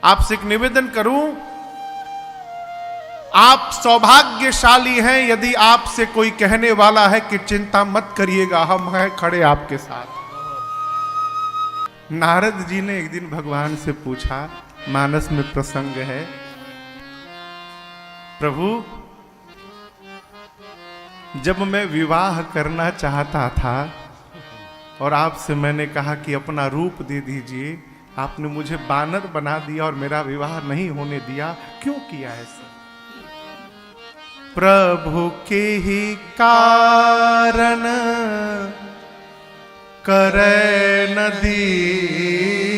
आपसे एक निवेदन करूं, आप सौभाग्यशाली हैं यदि आपसे कोई कहने वाला है कि चिंता मत करिएगा, हम हैं खड़े आपके साथ। नारद जी ने एक दिन भगवान से पूछा, मानस में प्रसंग है, प्रभु जब मैं विवाह करना चाहता था और आपसे मैंने कहा कि अपना रूप दे दीजिए, आपने मुझे बानर बना दिया और मेरा विवाह नहीं होने दिया, क्यों किया ऐसा? प्रभु के ही कारण करे न दीना,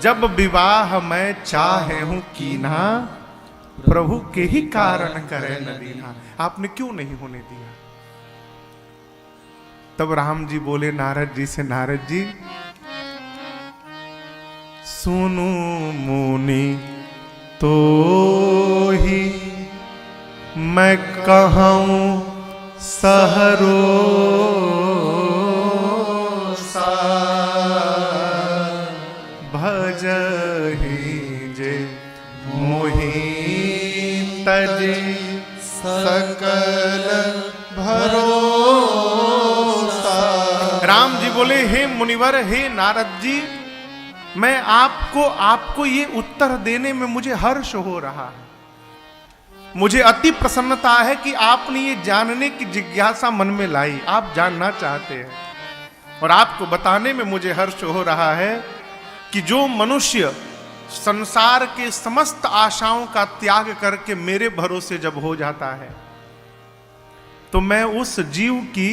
जब विवाह मैं चाहे हूं कीना, प्रभु के ही कारण करे न दीना। आपने क्यों नहीं होने दिया? तब राम जी बोले नारद जी से, नारद जी सुनु मुनि तो ही मैं कहूं सहरो सा, भजहि जे मोहि तजे सकल भरोसा। राम जी बोले, हे मुनिवर, हे नारद जी, मैं आपको ये उत्तर देने में मुझे हर्ष हो रहा है। मुझे अति प्रसन्नता है कि आपने ये जानने की जिज्ञासा मन में लाई, आप जानना चाहते हैं, और आपको बताने में मुझे हर्ष हो रहा है कि जो मनुष्य संसार के समस्त आशाओं का त्याग करके मेरे भरोसे जब हो जाता है, तो मैं उस जीव की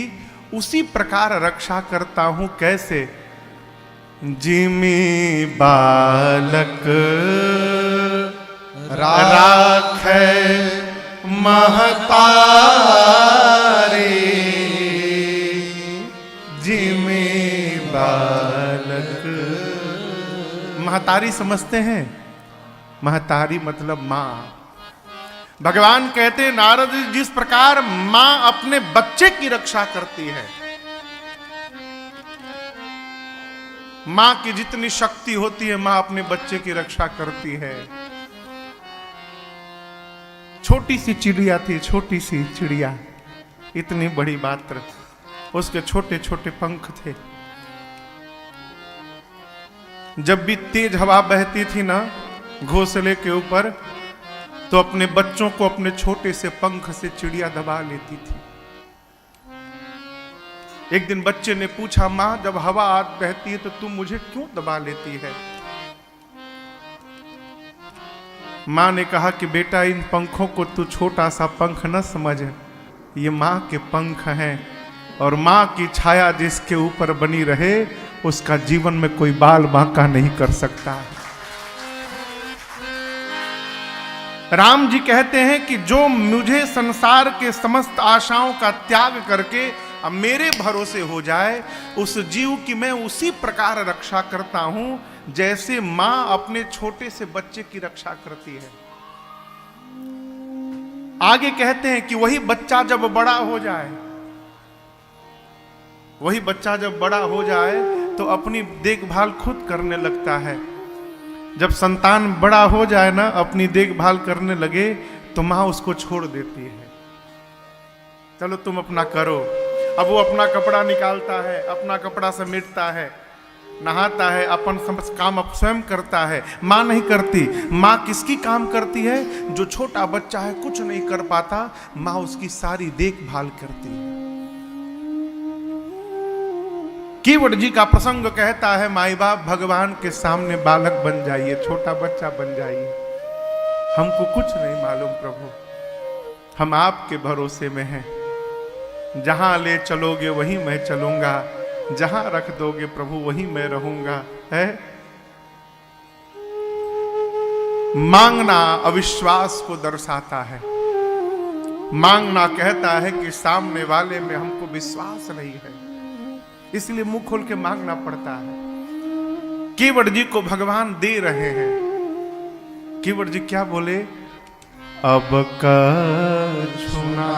उसी प्रकार रक्षा करता हूं। कैसे? जिमी बालक राखे महतारी, जिमी बालक। महतारी समझते हैं? महतारी मतलब मां। भगवान कहते हैं, नारद जी, जिस प्रकार मां अपने बच्चे की रक्षा करती है, मां की जितनी शक्ति होती है मां अपने बच्चे की रक्षा करती है। छोटी सी चिड़िया थी, छोटी सी चिड़िया, इतनी बड़ी बात, उसके छोटे छोटे पंख थे। जब भी तेज हवा बहती थी ना घोंसले के ऊपर, तो अपने बच्चों को अपने छोटे से पंख से चिड़िया दबा लेती थी। एक दिन बच्चे ने पूछा, मां जब हवा बहती है तो तुम मुझे क्यों दबा लेती है? मां ने कहा कि बेटा, इन पंखों को तू छोटा सा पंख न समझ, ये मां के पंख हैं, और मां की छाया जिसके ऊपर बनी रहे उसका जीवन में कोई बाल बांका नहीं कर सकता। राम जी कहते हैं कि जो मुझे संसार के समस्त आशाओं का त्याग करके अब मेरे भरोसे हो जाए, उस जीव की मैं उसी प्रकार रक्षा करता हूं जैसे मां अपने छोटे से बच्चे की रक्षा करती है। आगे कहते हैं कि वही बच्चा जब बड़ा हो जाए, वही बच्चा जब बड़ा हो जाए तो अपनी देखभाल खुद करने लगता है। जब संतान बड़ा हो जाए ना, अपनी देखभाल करने लगे, तो मां उसको छोड़ देती है, चलो तुम अपना करो। अब वो अपना कपड़ा निकालता है, अपना कपड़ा समेटता है, नहाता है, अपन काम अब स्वयं करता है। मां नहीं करती। मां किसकी काम करती है? जो छोटा बच्चा है, कुछ नहीं कर पाता, मां उसकी सारी देखभाल करती है। कीवट जी का प्रसंग कहता है, माई बाप भगवान के सामने बालक बन जाइए, छोटा बच्चा बन जाइए, हमको कुछ नहीं मालूम प्रभु, हम आपके भरोसे में हैं। जहां ले चलोगे वहीं मैं चलूंगा, जहां रख दोगे प्रभु वहीं मैं रहूंगा। है मांगना अविश्वास को दर्शाता है। मांगना कहता है कि सामने वाले में हमको विश्वास नहीं है, इसलिए मुंह खोल के मांगना पड़ता है। कीवट जी को भगवान दे रहे हैं। कीवट जी क्या बोले? अब कछुनाथ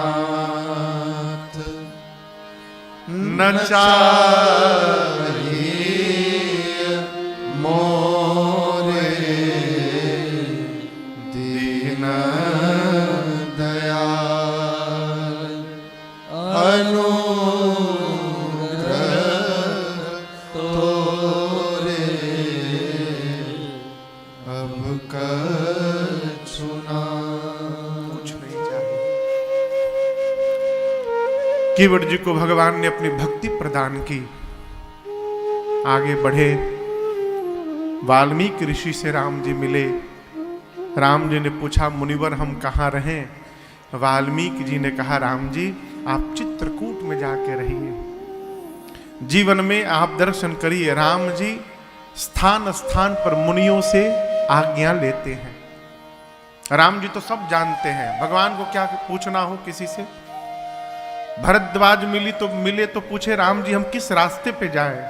न चाहिए रे अब कछु ना। कुछ नहीं चाहिए। केवट जी को भगवान ने अपनी भक्ति प्रदान की, आगे बढ़े। वाल्मीकि ऋषि से राम जी मिले। राम जी ने पूछा, मुनिवर हम कहाँ रहें? वाल्मीकि जी ने कहा, राम जी आप चित्रकूट में जाके रहिए, जीवन में आप दर्शन करिए। राम जी स्थान स्थान पर मुनियों से आज्ञा लेते हैं। राम जी तो सब जानते हैं, भगवान को क्या पूछना हो किसी से। भरद्वाज मिले तो पूछे, राम जी हम किस रास्ते पे जाएं?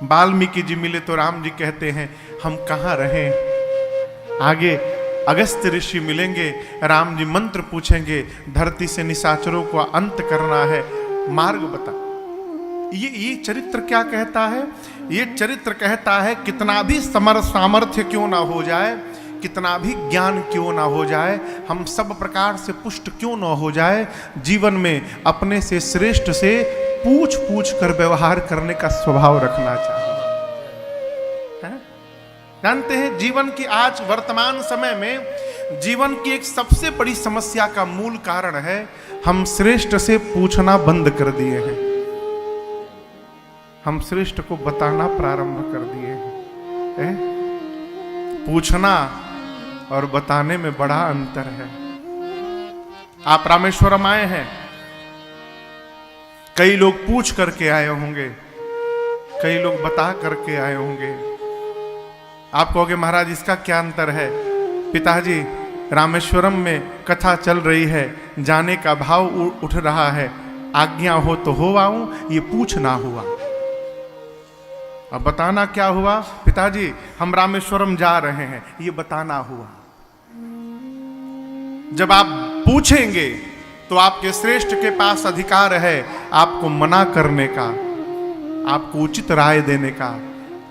वाल्मीकि जी मिले तो राम जी कहते हैं, हम कहाँ रहें? आगे अगस्त्य ऋषि मिलेंगे, राम जी मंत्र पूछेंगे, धरती से निशाचरों को अंत करना है, मार्ग बता। ये चरित्र क्या कहता है? ये चरित्र कहता है कितना भी सामर्थ्य क्यों ना हो जाए, कितना भी ज्ञान क्यों ना हो जाए, हम सब प्रकार से पुष्ट क्यों ना हो जाए, जीवन में अपने से श्रेष्ठ से पूछ पूछ कर व्यवहार करने का स्वभाव रखना चाहिए। जानते हैं जीवन की आज वर्तमान समय में जीवन की एक सबसे बड़ी समस्या का मूल कारण है, हम श्रेष्ठ से पूछना बंद कर दिए हैं। हम श्रेष्ठ को बताना प्रारंभ कर दिए हैं। पूछना और बताने में बड़ा अंतर है। आप रामेश्वरम आए हैं, कई लोग पूछ करके आए होंगे, कई लोग बता करके आए होंगे। आप कहोगे महाराज इसका क्या अंतर है? पिताजी रामेश्वरम में कथा चल रही है, जाने का भाव उठ रहा है, आज्ञा हो तो हो आऊं, ये पूछना हुआ। अब बताना क्या हुआ? पिताजी हम रामेश्वरम जा रहे हैं, ये बताना हुआ। जब आप पूछेंगे तो आपके श्रेष्ठ के पास अधिकार है आपको मना करने का, आपको उचित राय देने का।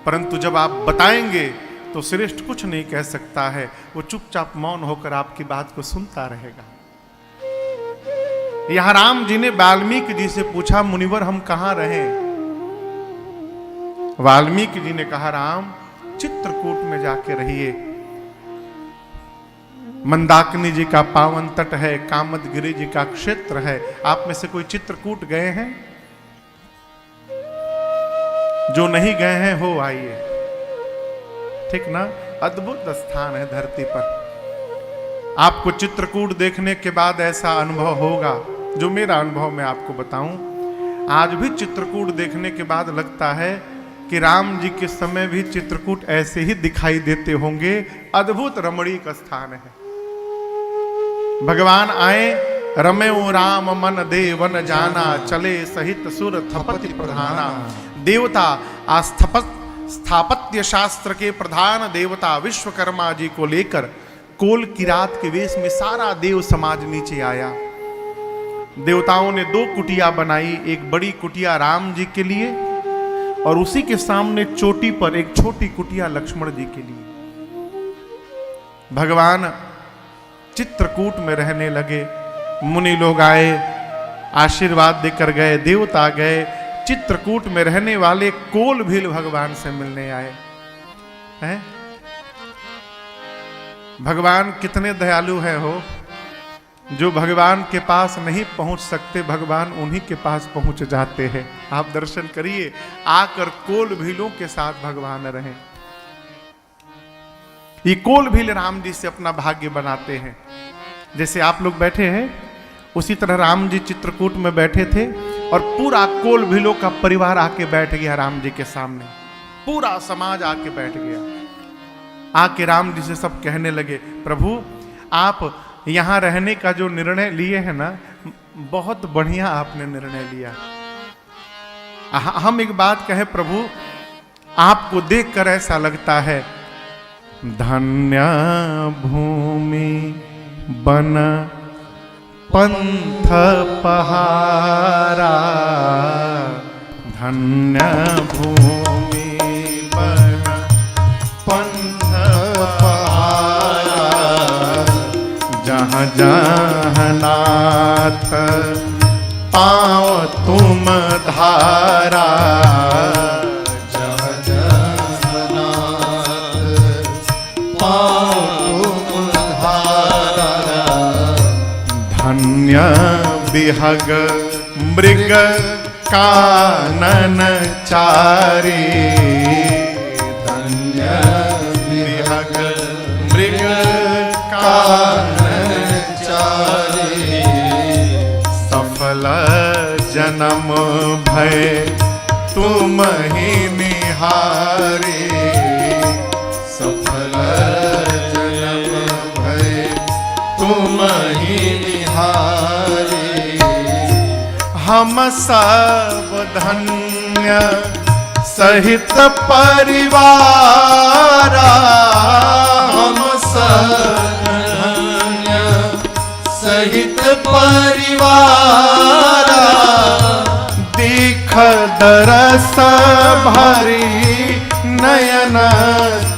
परंतु जब आप बताएंगे तो श्रेष्ठ कुछ नहीं कह सकता है, वो चुपचाप मौन होकर आपकी बात को सुनता रहेगा। यहां राम जी ने वाल्मीकि जी से पूछा, मुनिवर हम कहां रहें? वाल्मीकि जी ने कहा, राम चित्रकूट में जाके रहिए। मंदाकिनी जी का पावन तट है, कामदगिरि जी का क्षेत्र है। आप में से कोई चित्रकूट गए हैं? जो नहीं गए हैं हो आइए, ठीक ना? अद्भुत स्थान है धरती पर। आपको चित्रकूट देखने के बाद ऐसा अनुभव होगा जो मेरा अनुभव मैं आपको बताऊं। आज भी चित्रकूट देखने के बाद लगता है कि राम जी के समय भी चित्रकूट ऐसे ही दिखाई देते होंगे। अद्भुत रमणीक स्थान है। भगवान आए, रमेऊ राम मन देवन जाना, चले सहित सुर थपति प्रधाना। देवता स्थापत्य शास्त्र के प्रधान देवता विश्वकर्मा जी को लेकर कोल की रात के वेश में सारा देव समाज नीचे आया। देवताओं ने 2 कुटिया बनाई, एक बड़ी कुटिया राम जी के लिए और उसी के सामने चोटी पर एक छोटी कुटिया लक्ष्मण जी के लिए। भगवान चित्रकूट में रहने लगे। मुनि लोग आए, आशीर्वाद देकर गए, देवता गए। चित्रकूट में रहने वाले कोल भील भगवान से मिलने आए हैं। भगवान कितने दयालु है हो, जो भगवान के पास नहीं पहुंच सकते भगवान उन्हीं के पास पहुंच जाते हैं। आप दर्शन करिए, आकर कोल भीलों के साथ भगवान रहें। ये कोल भील राम जी से अपना भाग्य बनाते हैं। जैसे आप लोग बैठे हैं उसी तरह राम जी चित्रकूट में बैठे थे और पूरा कोल भीलों का परिवार आके बैठ गया राम जी के सामने। पूरा समाज आके बैठ गया। आके राम जी से सब कहने लगे, प्रभु आप यहाँ रहने का जो निर्णय लिए है ना, बहुत बढ़िया आपने निर्णय लिया। हम एक बात कहें प्रभु, आपको देखकर ऐसा लगता है धन्य भूमि बन पंथ पहारा, धन्य भूमि बन पंथ पहारा, जहाँ जहाँ नाथ पाँव तुम धारा, बिहग मृग कानन चारी, धन्य बिहग मृग कानन चारी, सफल जन्म भय तुम ही निहारे, सफल जन्म भय तुम ही निहारे, हम सब धन्य सहित परिवारा, हम सब धन्य सहित परिवारा, देख दरस भरी नयन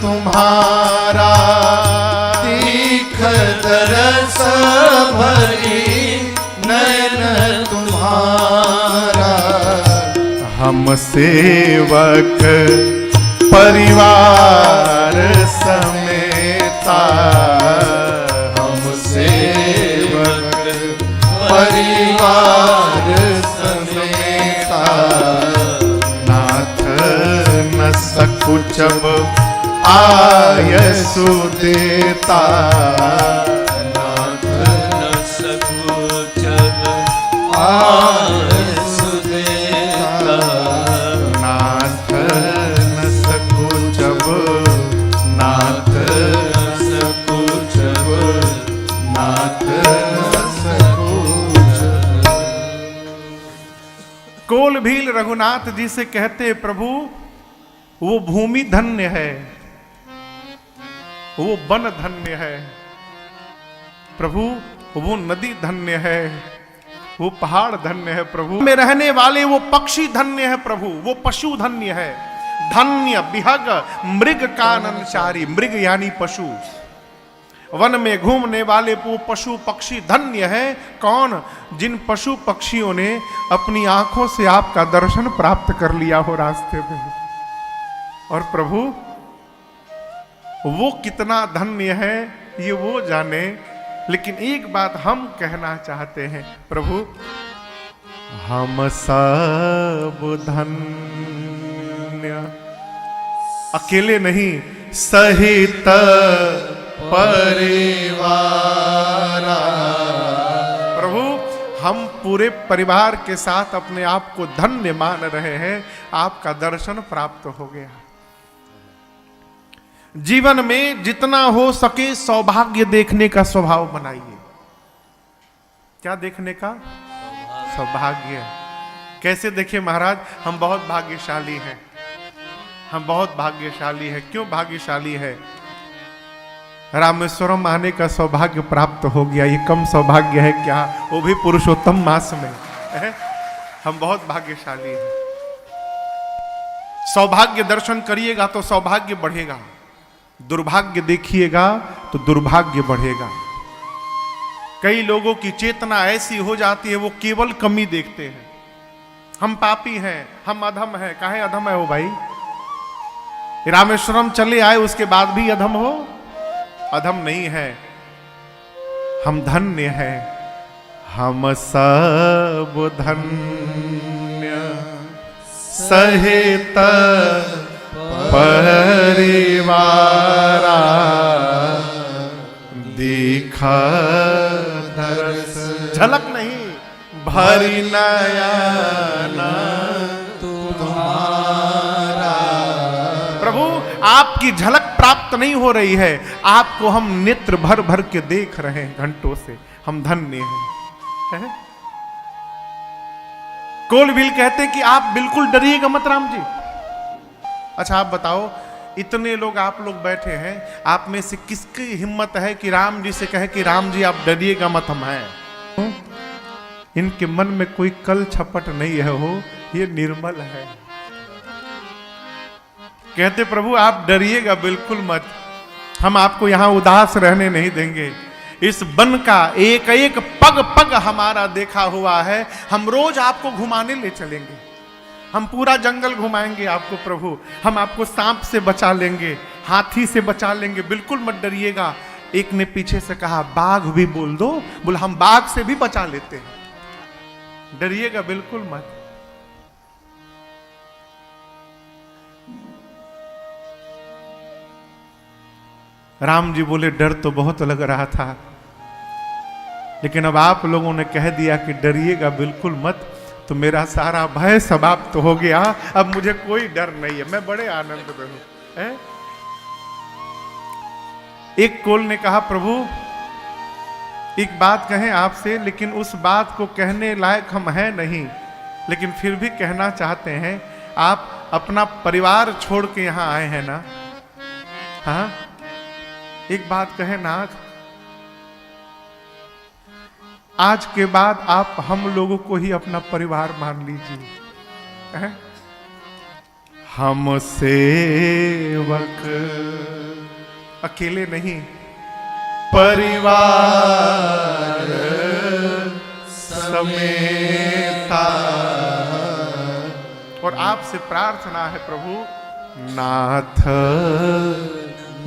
तुम्हारा, देख दरस भरी नयन तुम्हारा, हम सेवक परिवार समेता, हम सेवक परिवार समेता, नाथ न सकुचब आयसु देता, नाथ न सकुचब आयसु देता, नाथ न सकुचब, नाथ न सकुचब, नाथ न सकुचब। कोल भील रघुनाथ जी से कहते प्रभु वो भूमि धन्य है, वो वन धन्य है प्रभु, वो नदी धन्य है, वो पहाड़ धन्य है प्रभु, में रहने वाले वो पक्षी धन्य है प्रभु, वो पशु धन्य है। धन्य बिहग मृग काननचारी, मृग यानी पशु, वन में घूमने वाले वो पशु पक्षी धन्य है। कौन? जिन पशु पक्षियों ने अपनी आंखों से आपका दर्शन प्राप्त कर लिया हो रास्ते में। और प्रभु वो कितना धन्य है ये वो जाने, लेकिन एक बात हम कहना चाहते हैं प्रभु, हम सब धन्य, अकेले नहीं, सहित परिवारा। प्रभु हम पूरे परिवार के साथ अपने आप को धन्य मान रहे हैं, आपका दर्शन प्राप्त हो गया। जीवन में जितना हो सके सौभाग्य देखने का स्वभाव बनाइए। क्या देखने का? सौभाग्य। कैसे देखें महाराज? हम बहुत भाग्यशाली हैं, हम बहुत भाग्यशाली हैं। क्यों भाग्यशाली है? रामेश्वरम आने का सौभाग्य प्राप्त हो गया। ये कम सौभाग्य है क्या? वो भी पुरुषोत्तम मास में है? हम बहुत भाग्यशाली हैं। सौभाग्य दर्शन करिएगा तो सौभाग्य बढ़ेगा, दुर्भाग्य देखिएगा तो दुर्भाग्य बढ़ेगा। कई लोगों की चेतना ऐसी हो जाती है वो केवल कमी देखते हैं। हम पापी हैं, हम अधम हैं। काहे अधम है हो भाई? रामेश्वरम चले आए उसके बाद भी अधम हो? अधम नहीं है, हम धन्य हैं। हम सब धन्य सहित परिवारा, दिखा दरस झलक नहीं भरी नयना तुम्हारा। प्रभु आपकी झलक प्राप्त नहीं हो रही है, आपको हम नेत्र भर भर के देख रहे हैं घंटों से। हम धन्य हैं। कोलभील कहते हैं कि आप बिल्कुल डरिएगा मत राम जी। अच्छा आप बताओ, इतने लोग आप लोग बैठे हैं, आप में से किसकी हिम्मत है कि राम जी से कहे कि राम जी आप डरिएगा मत, हम हैं? इनके मन में कोई कल छपट नहीं है, हो ये निर्मल है। कहते प्रभु आप डरिएगा बिल्कुल मत, हम आपको यहां उदास रहने नहीं देंगे। इस वन का एक एक पग पग हमारा देखा हुआ है, हम रोज आपको घुमाने ले चलेंगे, हम पूरा जंगल घुमाएंगे आपको प्रभु। हम आपको सांप से बचा लेंगे, हाथी से बचा लेंगे, बिल्कुल मत डरिएगा। एक ने पीछे से कहा बाघ भी बोल दो, बोला हम बाघ से भी बचा लेते हैं। डरिएगा बिल्कुल मत। राम जी बोले डर तो बहुत लग रहा था, लेकिन अब आप लोगों ने कह दिया कि डरिएगा बिल्कुल मत, तो मेरा सारा भय समाप्त तो हो गया। अब मुझे कोई डर नहीं है, मैं बड़े आनंद में हूं। एक कोल ने कहा प्रभु एक बात कहें आपसे, लेकिन उस बात को कहने लायक हम हैं नहीं, लेकिन फिर भी कहना चाहते हैं। आप अपना परिवार छोड़ के यहां आए हैं ना? हाँ, एक बात कहें नाथ, आज के बाद आप हम लोगों को ही अपना परिवार मान लीजिए। हम सेवक अकेले नहीं, परिवार समेता। और आपसे प्रार्थना है प्रभु, नाथ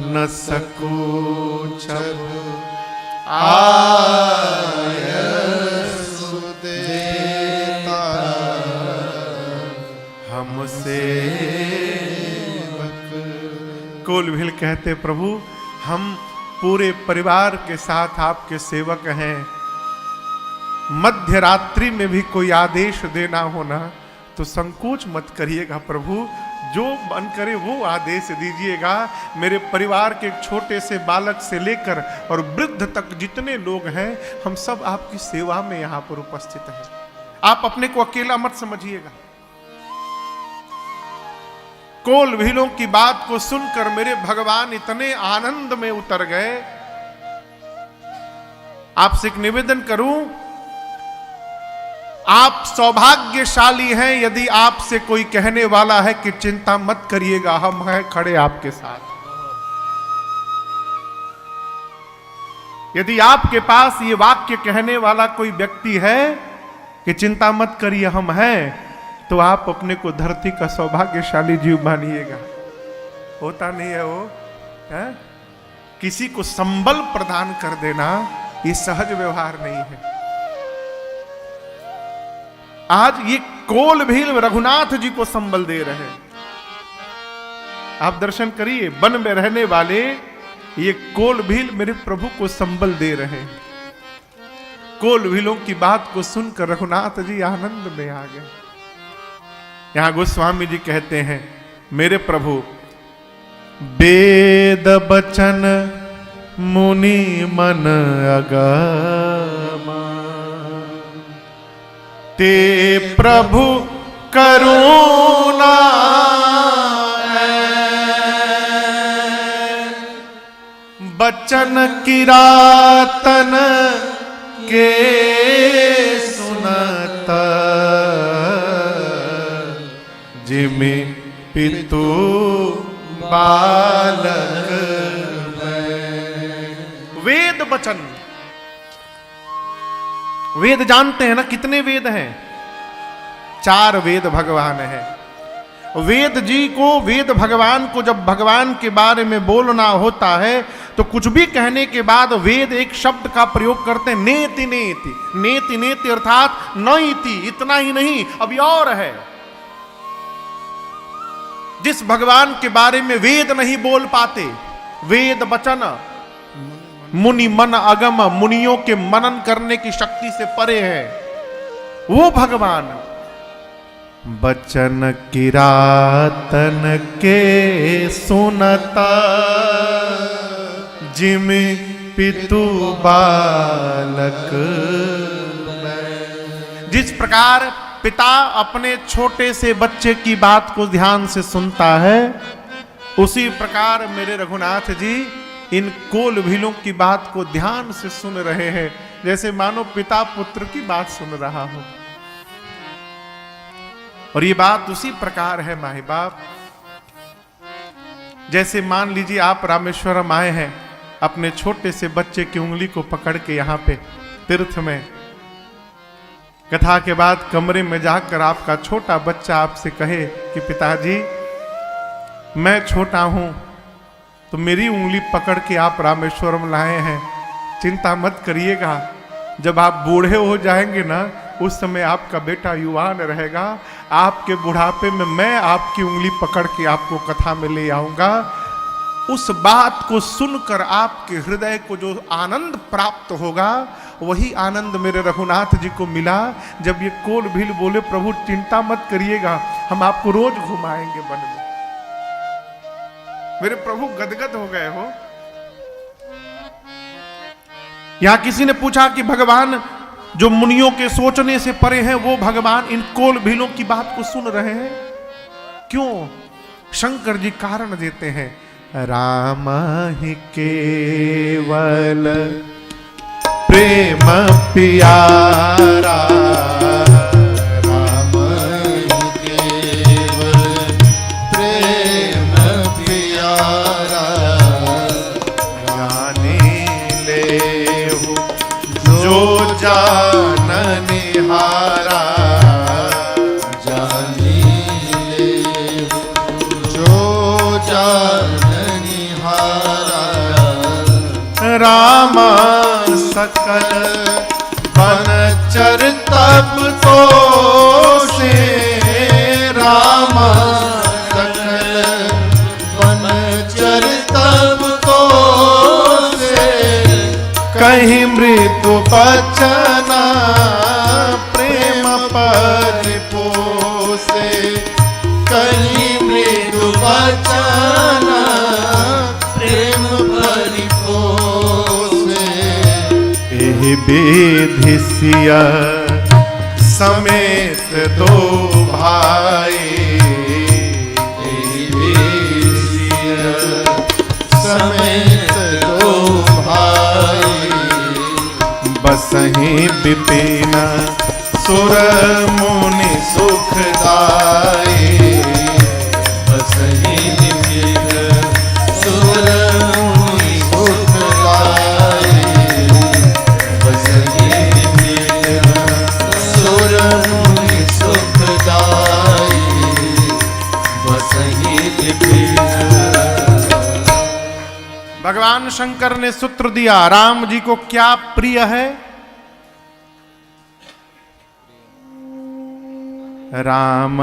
न सकूचब आय सुदेता, हमसे कोल भील कहते प्रभु हम पूरे परिवार के साथ आपके सेवक हैं। मध्य रात्रि में भी कोई आदेश देना होना तो संकोच मत करिएगा प्रभु, जो मन करे वो आदेश दीजिएगा। मेरे परिवार के एक छोटे से बालक से लेकर और वृद्ध तक जितने लोग हैं, हम सब आपकी सेवा में यहां पर उपस्थित हैं। आप अपने को अकेला मत समझिएगा। कोल भीलों की बात को सुनकर मेरे भगवान इतने आनंद में उतर गए। आपसे एक निवेदन करूं, आप सौभाग्यशाली हैं यदि आपसे कोई कहने वाला है कि चिंता मत करिएगा, हम हैं खड़े आपके साथ। यदि आपके पास ये वाक्य कहने वाला कोई व्यक्ति है कि चिंता मत करिए हम हैं, तो आप अपने को धरती का सौभाग्यशाली जीव मानिएगा। होता नहीं है वो है? किसी को संबल प्रदान कर देना ये सहज व्यवहार नहीं है। आज ये कोल भील रघुनाथ जी को संबल दे रहे हैं। आप दर्शन करिए, वन में रहने वाले ये कोल भील मेरे प्रभु को संबल दे रहे हैं। कोल भीलों की बात को सुनकर रघुनाथ जी आनंद में आ गए। यहां गोस्वामी जी कहते हैं, मेरे प्रभु वेद बचन मुनि मन अगम, ते प्रभु करुणा बचन किरातन के सुनता, जिमि पितु बालक वेद बचन। वेद जानते हैं ना, कितने वेद हैं? 4 वेद भगवान हैं। वेद जी को, वेद भगवान को जब भगवान के बारे में बोलना होता है तो कुछ भी कहने के बाद वेद एक शब्द का प्रयोग करते हैं, नेति नेति। नेति नेति अर्थात न इति, इतना ही नहीं, अभी और है। जिस भगवान के बारे में वेद नहीं बोल पाते, वेद वचन मुनि मन अगम, मुनियों के मनन करने की शक्ति से परे है, वो भगवान बचन किरातन के सुनता, जिमि पितु बालक। जिस प्रकार पिता अपने छोटे से बच्चे की बात को ध्यान से सुनता है, उसी प्रकार मेरे रघुनाथ जी इन कोल भीलों की बात को ध्यान से सुन रहे हैं, जैसे मानो पिता पुत्र की बात सुन रहा हो। और ये बात उसी प्रकार है माही बाप, जैसे मान लीजिए आप रामेश्वरम आए हैं, अपने छोटे से बच्चे की उंगली को पकड़ के यहां पे तीर्थ में, कथा के बाद कमरे में जाकर आपका छोटा बच्चा आपसे कहे कि पिताजी मैं छोटा हूं तो मेरी उंगली पकड़ के आप रामेश्वरम लाए हैं, चिंता मत करिएगा, जब आप बूढ़े हो जाएंगे ना उस समय आपका बेटा युवान रहेगा, आपके बुढ़ापे में मैं आपकी उंगली पकड़ के आपको कथा में ले आऊंगा। उस बात को सुनकर आपके हृदय को जो आनंद प्राप्त होगा, वही आनंद मेरे रघुनाथ जी को मिला जब ये कोल भील बोले, प्रभु चिंता मत करिएगा, हम आपको रोज घुमाएंगे वन में। मेरे प्रभु गदगद हो गए हो। यहां किसी ने पूछा कि भगवान जो मुनियों के सोचने से परे हैं, वो भगवान इन कोल भीलों की बात को सुन रहे हैं क्यों? शंकर जी कारण देते हैं, राम ही केवल प्रेम प्यारा, राम केवल प्रेम प्यारा, जाने ले जो जाननिहारा, जानी ले जो जाननिहारा, राम सकल बनचर तब तो से, राम सकल बनचर तब तो से, कहीं मृत्यु बचना प्रेम पर पोसे, कहीं मृत्यु बचना प्रेम पर पोसे, एहि विधि सिया समेत दो भाई, समेत दो भाई, बसहि विपिन सुर मुनि सुखदाई, बसहि विपिन सुर मुनि सुखदाई, बसहि विपिन सुर मुनि सुखदाई, बसहि विपिन। भगवान शंकर ने सूत्र दिया, राम जी को क्या प्रिय है? राम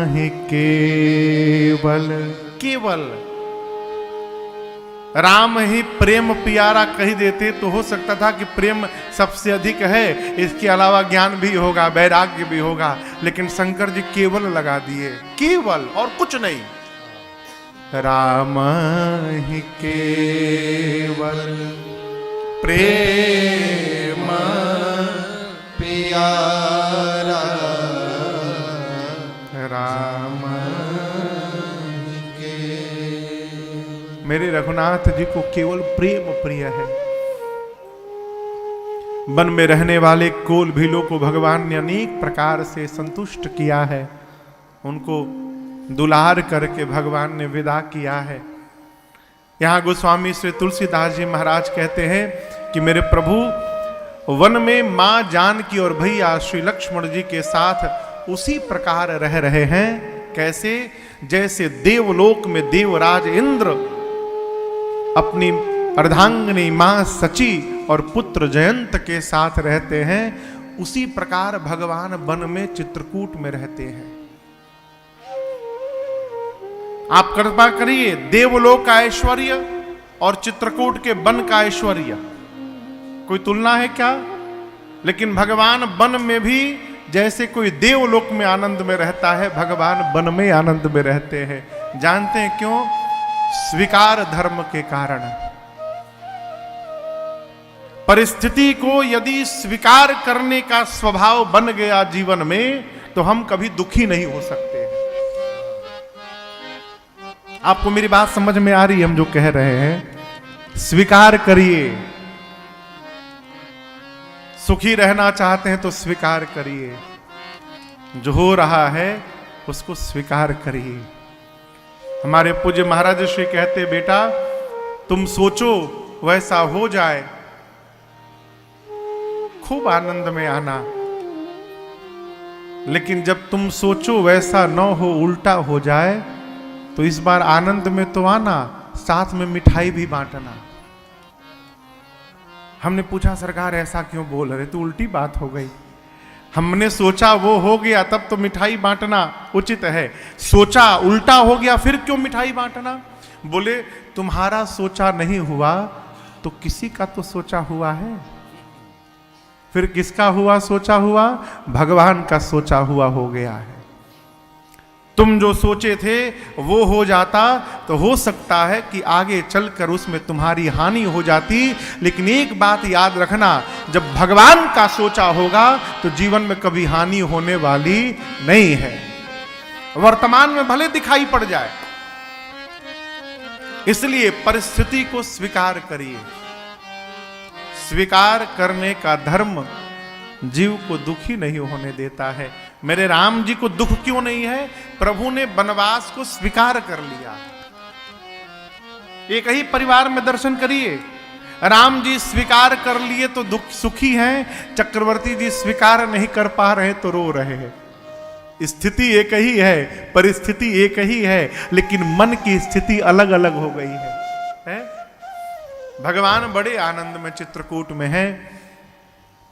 ही केवल, केवल राम ही प्रेम प्यारा कही देते तो हो सकता था कि प्रेम सबसे अधिक है, इसके अलावा ज्ञान भी होगा, वैराग्य भी होगा, लेकिन शंकर जी केवल लगा दिए, केवल और कुछ नहीं। राम ही केवल प्रेम प्यारा, राम मेरे रघुनाथ जी को केवल प्रेम प्रिय है। वन में रहने वाले कोल भीलों को भगवान ने अनेक प्रकार से संतुष्ट किया है, उनको दुलार करके भगवान ने विदा किया है। यहां गोस्वामी श्री तुलसीदास जी महाराज कहते हैं कि मेरे प्रभु वन में मां जानकी और भैया श्री लक्ष्मण जी के साथ उसी प्रकार रह रहे हैं, कैसे? जैसे देवलोक में देवराज इंद्र अपनी अर्धांगिनी मां सची और पुत्र जयंत के साथ रहते हैं, उसी प्रकार भगवान वन में चित्रकूट में रहते हैं। आप कृपा करिए, देवलोक का ऐश्वर्य और चित्रकूट के वन का ऐश्वर्य कोई तुलना है क्या? लेकिन भगवान वन में भी जैसे कोई देवलोक में आनंद में रहता है, भगवान वन में आनंद में रहते हैं। जानते हैं क्यों? स्वीकार धर्म के कारण। परिस्थिति को यदि स्वीकार करने का स्वभाव बन गया जीवन में, तो हम कभी दुखी नहीं हो सकते। आपको मेरी बात समझ में आ रही है हम जो कह रहे हैं? स्वीकार करिए, सुखी रहना चाहते हैं तो स्वीकार करिए, जो हो रहा है उसको स्वीकार करिए। हमारे पूज्य महाराज श्री कहते, बेटा तुम सोचो वैसा हो जाए, खूब आनंद में आना, लेकिन जब तुम सोचो वैसा न हो, उल्टा हो जाए, तो इस बार आनंद में तो आना, साथ में मिठाई भी बांटना। हमने पूछा सरकार ऐसा क्यों बोल रहे? तो उल्टी बात हो गई। हमने सोचा वो हो गया तब तो मिठाई बांटना उचित है, सोचा उल्टा हो गया फिर क्यों मिठाई बांटना? बोले तुम्हारा सोचा नहीं हुआ तो किसी का तो सोचा हुआ है। फिर किसका हुआ सोचा हुआ? भगवान का सोचा हुआ हो गया है। तुम जो सोचे थे वो हो जाता तो हो सकता है कि आगे चलकर उसमें तुम्हारी हानि हो जाती, लेकिन एक बात याद रखना, जब भगवान का सोचा होगा तो जीवन में कभी हानि होने वाली नहीं है। वर्तमान में भले दिखाई पड़ जाए, इसलिए परिस्थिति को स्वीकार करिए। स्वीकार करने का धर्म जीव को दुखी नहीं होने देता है। मेरे राम जी को दुख क्यों नहीं है? प्रभु ने वनवास को स्वीकार कर लिया। एक ही परिवार में दर्शन करिए, राम जी स्वीकार कर लिए तो दुख सुखी हैं, चक्रवर्ती जी स्वीकार नहीं कर पा रहे तो रो रहे हैं। स्थिति एक ही है, परिस्थिति एक ही है, लेकिन मन की स्थिति अलग अलग हो गई है? भगवान बड़े आनंद में चित्रकूट में है।